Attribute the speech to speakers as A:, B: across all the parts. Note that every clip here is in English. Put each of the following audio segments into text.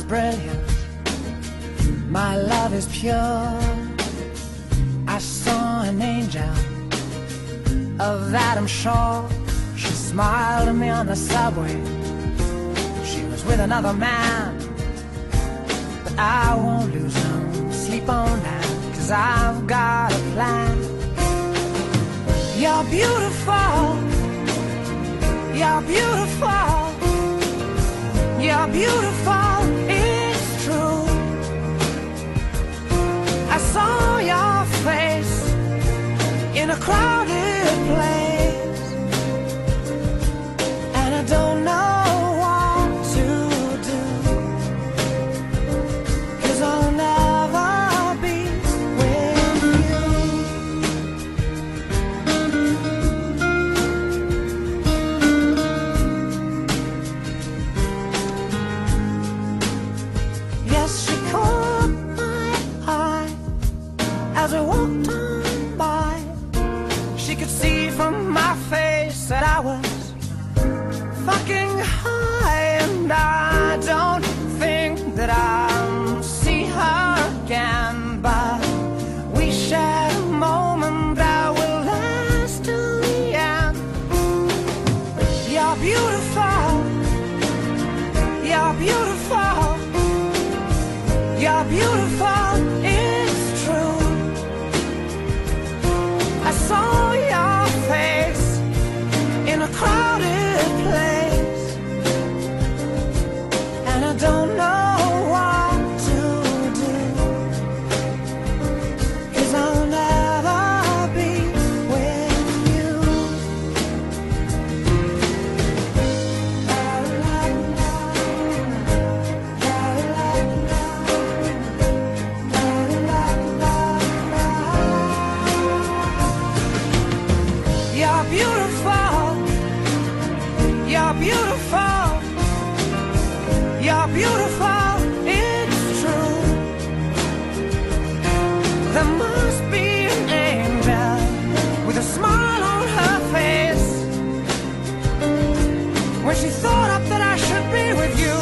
A: brilliant, my love is pure. I saw an angel, of that I'm sure. She smiled at me on the subway. She was with another man, but I won't lose no sleep on that, 'cause I've got a plan. You're beautiful, you're beautiful, you're beautiful, it's true. I saw your face in a crowded place, and I don't know what to do, 'cause I'll never be with you. Yes, she caught my eye as I walked on by. She could see from my face that I was fucking high, and I don't think that I'll see her again, but we shared a moment that will last till the end. You're beautiful, you're beautiful, you're beautiful, it's true. I saw your face in a crowded place, and I don't know what to do, 'cause I'll never be with you. You're beautiful, you're beautiful, you're beautiful, it's true. There must be an angel with a smile on her face when she thought up that I should be with you.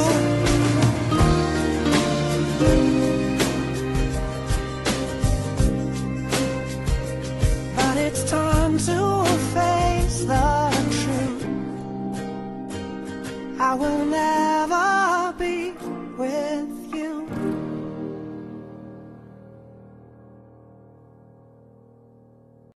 A: But it's time to face the truth. I will never